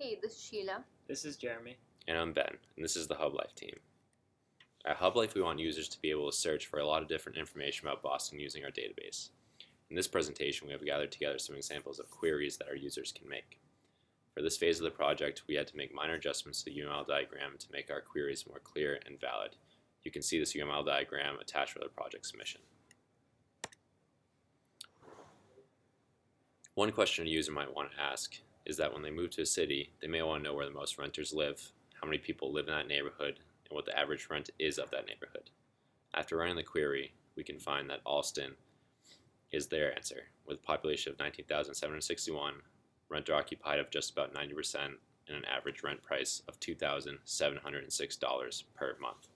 Hey, this is Sheila. This is Jeremy. And I'm Ben, and this is the Hub Life team. At Hub Life, we want users to be able to search for a lot of different information about Boston using our database. In this presentation, we have gathered together some examples of queries that our users can make. For this phase of the project, we had to make minor adjustments to the UML diagram to make our queries more clear and valid. You can see this UML diagram attached with our project submission. One question a user might want to ask is that when they move to a city, they may want to know where the most renters live, how many people live in that neighborhood, and what the average rent is of that neighborhood. After running the query, we can find that Allston is their answer, with a population of 19,761, renter occupied of just about 90%, and an average rent price of $2,706 per month.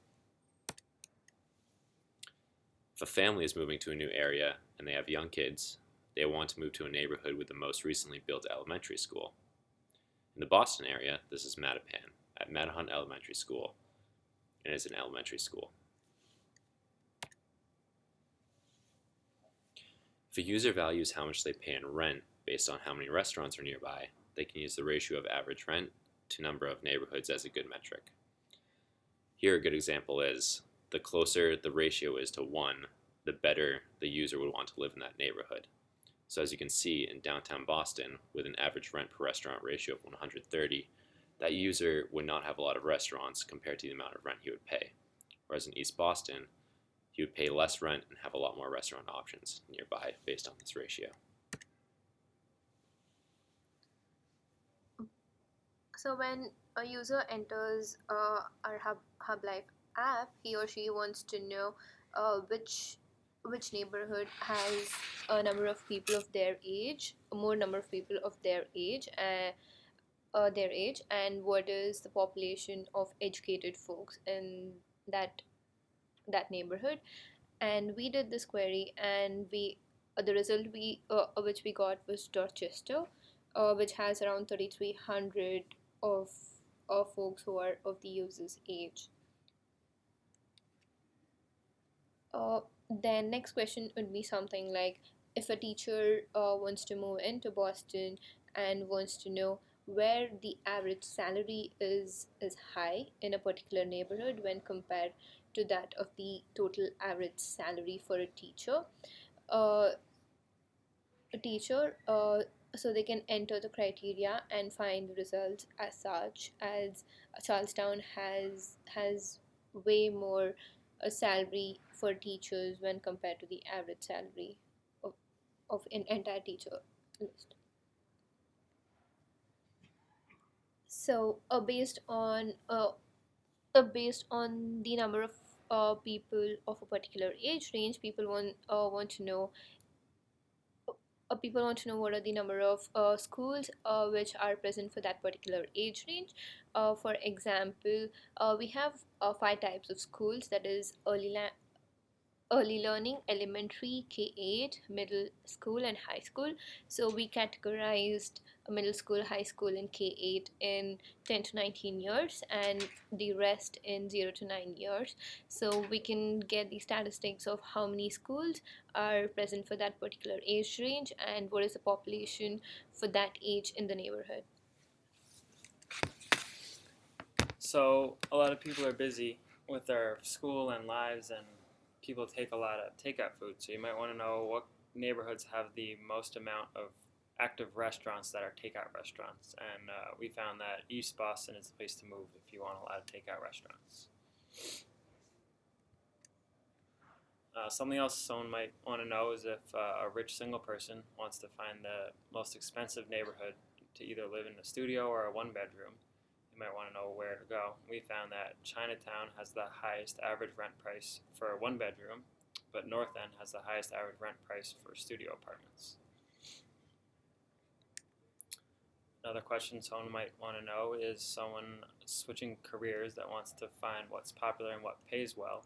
If a family is moving to a new area and they have young kids, they want to move to a neighborhood with the most recently built elementary school. In the Boston area, this is Mattapan at Mattahunt Elementary School, and it's an elementary school. If a user values how much they pay in rent based on how many restaurants are nearby, they can use the ratio of average rent to number of neighborhoods as a good metric. Here a good example is, the closer the ratio is to 1, the better the user would want to live in that neighborhood. So as you can see, in downtown Boston, with an average rent per restaurant ratio of 130, that user would not have a lot of restaurants compared to the amount of rent he would pay. Whereas in East Boston, he would pay less rent and have a lot more restaurant options nearby based on this ratio. So when a user enters our Hub Life app, he or she wants to know which neighborhood has a number of people of their age, a more number of people of their age, and what is the population of educated folks in that neighborhood. And we did this query, and the result which we got was Dorchester, which has around 3,300 of folks who are of the user's age. Then next question would be something like, if a teacher wants to move into Boston and wants to know where the average salary is high in a particular neighborhood when compared to that of the total average salary for uh, a teacher so they can enter the criteria and find the results as such as Charlestown has way more a salary for teachers when compared to the average salary of an entire teacher list. So based on the number of people of a particular age range, people want to know what are the number of schools which are present for that particular age range. For example, we have five types of schools, that is early learning, elementary, K8, middle school, and high school. So we categorized middle school, high school, and K8 in 10 to 19 years, and the rest in 0 to 9 years. So we can get the statistics of how many schools are present for that particular age range and what is the population for that age in the neighborhood. So a lot of people are busy with their school and lives, and people take a lot of takeout food. So you might want to know what neighborhoods have the most amount of active restaurants that are takeout restaurants. And we found that East Boston is the place to move if you want a lot of takeout restaurants. Something else someone might want to know is if a rich single person wants to find the most expensive neighborhood to either live in a studio or a one-bedroom, you might want to know where to go. We found that Chinatown has the highest average rent price for a one-bedroom, but North End has the highest average rent price for studio apartments. Another question someone might want to know is someone switching careers that wants to find what's popular and what pays well.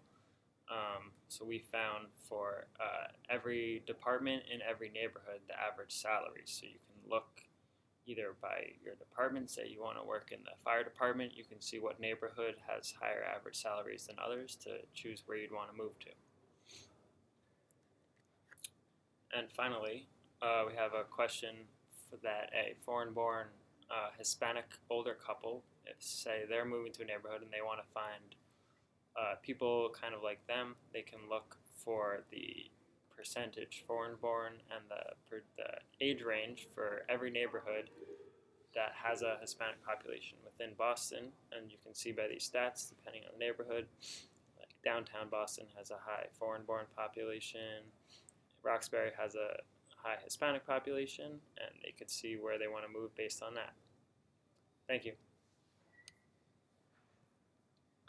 So we found for every department in every neighborhood the average salary. So you can look either by your department, say you want to work in the fire department, you can see what neighborhood has higher average salaries than others to choose where you'd want to move to. And finally, we have a question that a foreign-born Hispanic older couple, if say they're moving to a neighborhood and they want to find people kind of like them, they can look for the percentage foreign-born and the age range for every neighborhood that has a Hispanic population within Boston, and you can see by these stats, depending on the neighborhood, like downtown Boston has a high foreign-born population, Roxbury has a high Hispanic population, and they could see where they want to move based on that. Thank you.